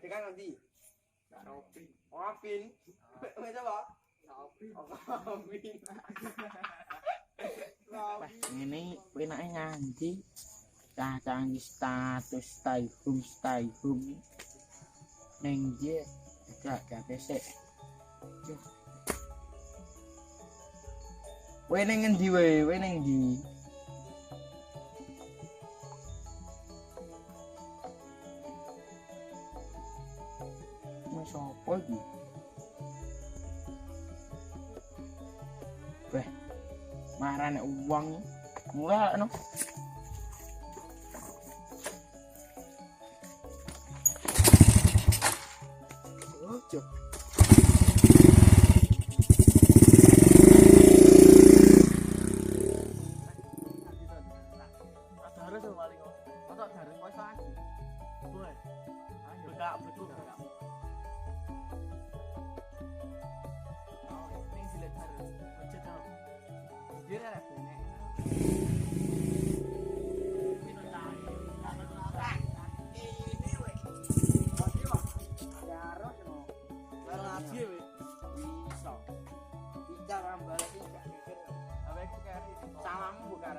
Pegang nanti. Ropin. Opin. Wes apa? Ropin. Opin. Ini penake nganti cacang status stay home ning dia gak pesek. Kowe ning endi wae? Kowe ning ndi? Mas opo iki? Weh, marane uang murah no. Ojo. Salamu bukan.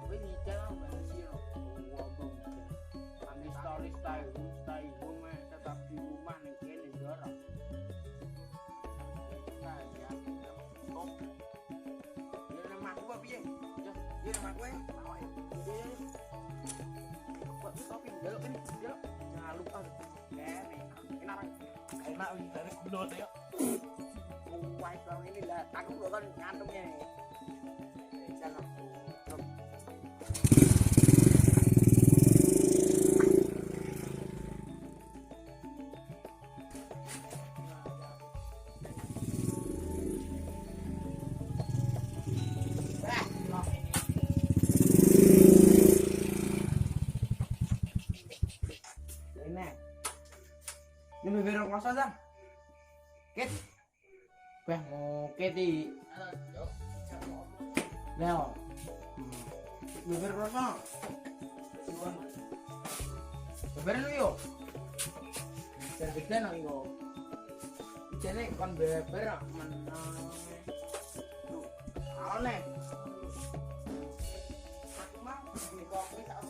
Kowe nyicil balas siro. Wong ambil story stay home tetap di rumah ning kene ndoro. Ya. Oh. Ya nama aku apa piye? Ya nama aku ya. Mau ya. Kok topi ndelok ini, ndelok. Jangan lupa. Kene. Enak dari gunung ya. Wah, bang ini lah. Aku bukan ngantungnya. Jangan. Ini beberapa masa dah. Ket. Beh mau keti. Leo. Beberapa masa. Beberapa lu yo. Cerita nang yo. Jadi kon beberapa menang. Awalnya. Aku mah ini kok ini tak.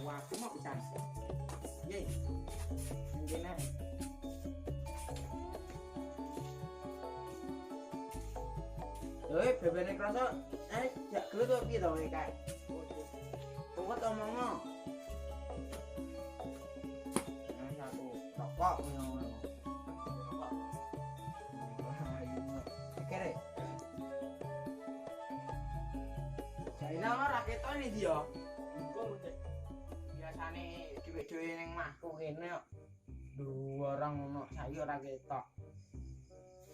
Aku mau bisa. Ye. Ngene. Bebene krasa jak gelo to piye to kae. Kok omongno. Satu rokok ngono. Kere. Jadi nama raketan ini dia. Biasane dhewe-dhewe ning mahku kene kok. Dua orang ngono saiki ora ketok.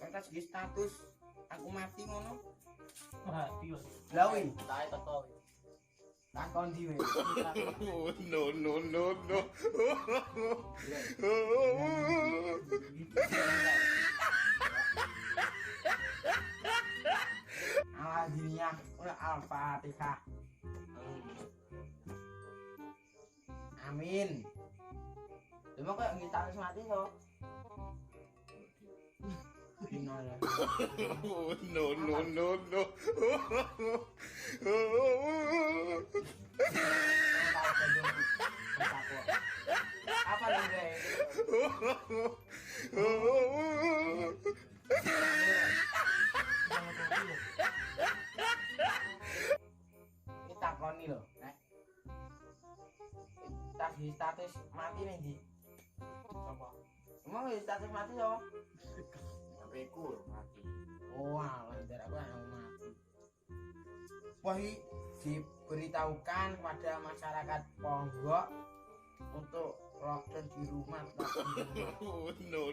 Kan segi status aku mati ngono. Mati yo. Lah wi, Tae teko. takon dhewe. No. Alhamdulillah, ora Al-Fatihah. Amin. Cuma kok ngitar mati to. Dino ya. No. Apa lagi? Ini takoni lho, nek. Status mati nih di. Apa? Emang status mati yo? Beku mati. Oh, alah, ntar aku yang mati. Wah, diberitahukan kepada masyarakat Ponggok untuk lockdown di rumah. No.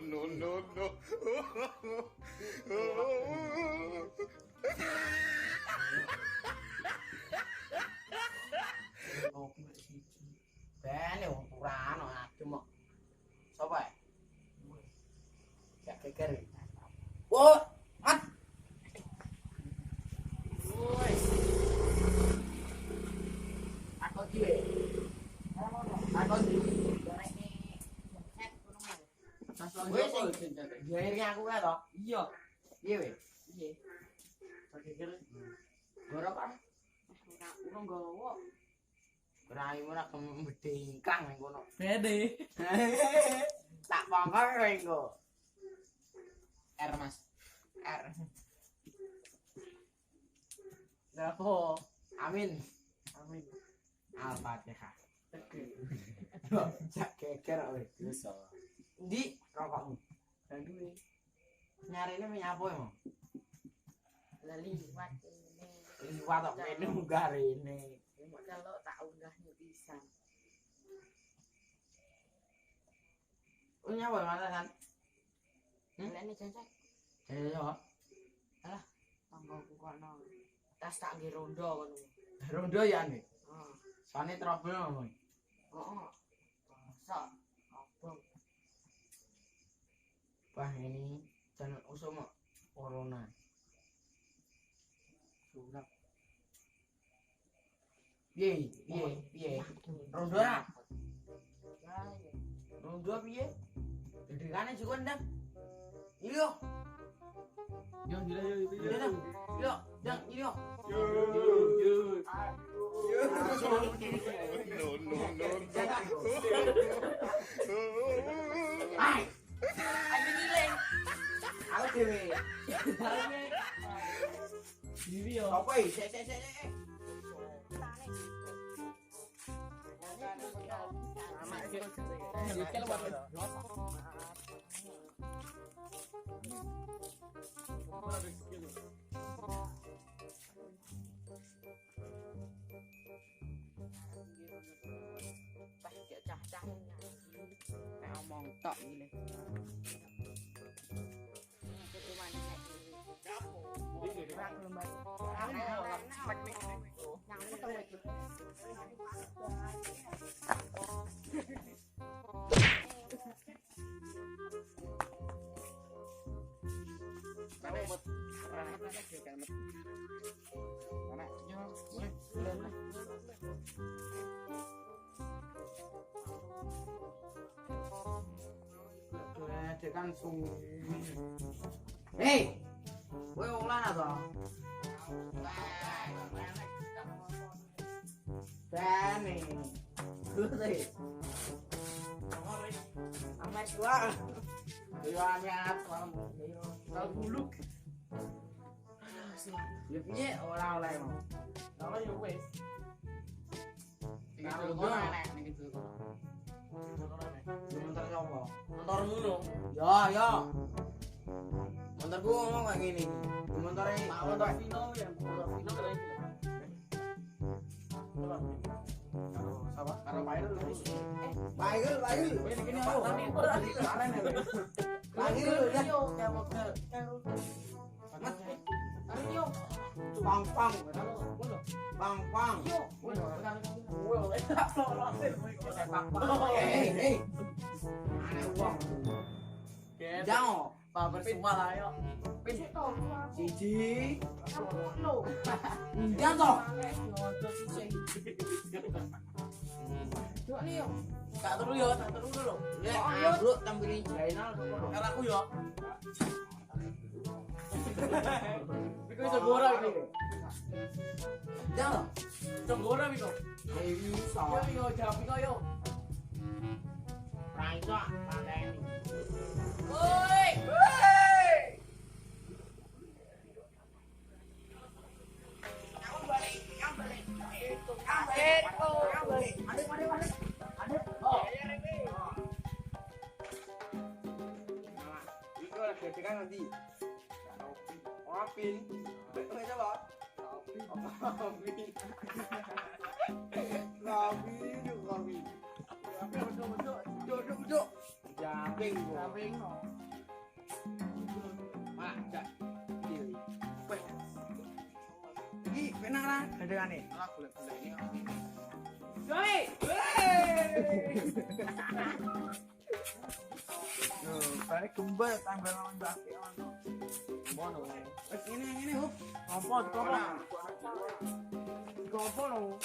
Kopi siji. Ben yo kurang adem kok. geger. Wo, mat. Woi. Aku dhewe. Aku dhewe. Wes sing gawe aku kae to. Iya. Piye we? Piye? Geger. Goro kan. Urung gowo. Rai ora kembedingkang ning kono. Pede. Tak pangkor kowe engko. R Mas. R. Napa? Amin. Amin. Al-Fatihah. Jak geger kowe. Bisa. Ndi rokokmu? Banduwe. Nyarine menyapa emang? Liwat ini. Liwat kok kene munggah rene. Kalau tak unggah bisa. Punya apa mana kan? Ini cecek. Iya. Alah, tanggoku kono. Tas tak nggih rondo ngono. Rondo ya nih. Heeh. Sane trouble ngomong. Heeh. Sok. Abang. Wah ini jangan usum corona. Sudah. Piye. Rondo ra? Rondo piye? Dedekane juga ndang. Iyo. Yo, Dang, iyo. Ai. Aku nilai. Aku dhewe. Diri yo. Apa iki? Sik. Pas gak cah-cah. Nek omong tok iki. Itu mana nek. Ora lembar. Dek kan suwi. Hei. Kowe wong lanang to? Bane. Kuwi. Amai tua. Yo anyat kamu. Kal buluk. Ya piye ora oleh mau. Ora yo wis. Karo ngono nek iki tuh. Motor apa? Motormu lho. Ya. Motorku ngomong kayak gini. Motornya Motor Vino ya, motor Vino keren iki. apa? Karo Pairul. Baigel. Wis kene ayo. Baigel ya. Yo, kayak motor. Ayo. Pang. Yo. Hei. Aneh uang. Jangan. Pamer semua lah yo. Siji. Jangan toh. Tak terus dulu. Ya, bro, tampilin jainal dulu. Kalau aku yo. Biko iso gora iki. Jangan. Iso gora biko. Dewi Yo so. yo jawab biko yo. Rai to, pandai. Woi. Nanti Opin coba duduk jamping macak ini penang lah gedengane Balik gembel tambah lawan bakti ono. Mono. Wis ngene hop. Apa dikopo? Dikopo lho.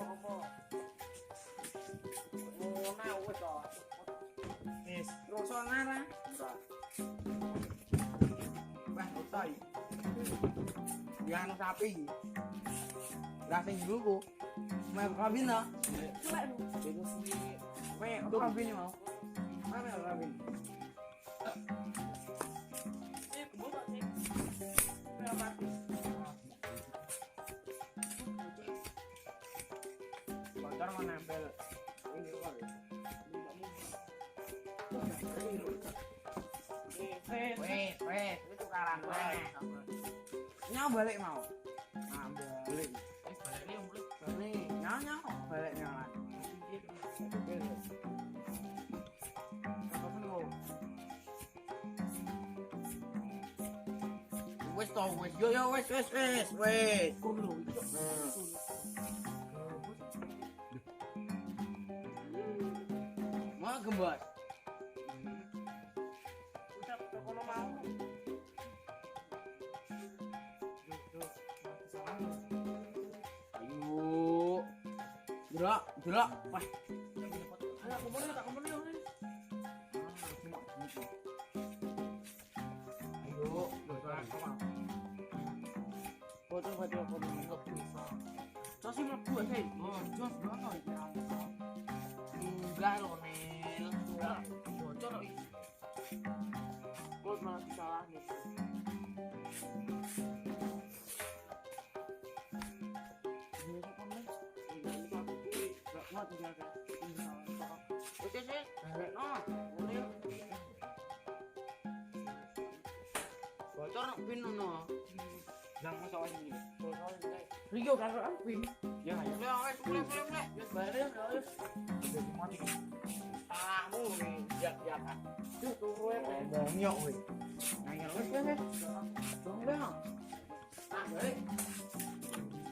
Apa? Oh, nah wis to. Wis. Rasa ngarah. Wah, otai. Ya anu sapi. Lah sing dulu mau kabin ta? Celek lu. Bego sih. Kowe kabin mau. Mana kabin? Motor mau nempel ini kok. Wait, itu tukaran kowe. Nyau balik mau. Nah, balik. Baliknya mulai. Nih, nyau balik nyala. Wes to wes yo wes. Mau gembos. Udah kono mau. Ayo. Gerak. Wah. Ayo kumpulnya tak kumpulnya. Ayo, foto bisa. Sosi mlebu sih. Oh, jos banget. Enggak loh, Nel. Bocor kok iki. Kok malah disalahin. Bocor nak pin no. Yang masalah ini. Rio kan pin. Ya ayo. Boleh. Wis bare wis. Jadi mati. Ahmu nih. Ya. Tuh turu ae. Nyok wis. Nanya wis. Dong dah. Ah, balik.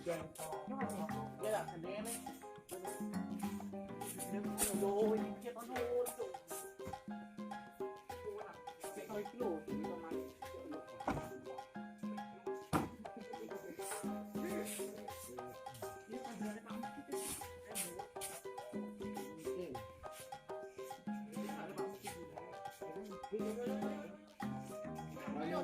Ya tak kendene. Aduh, ini dia kan tuh. Kita kilo, kita main. Ayo,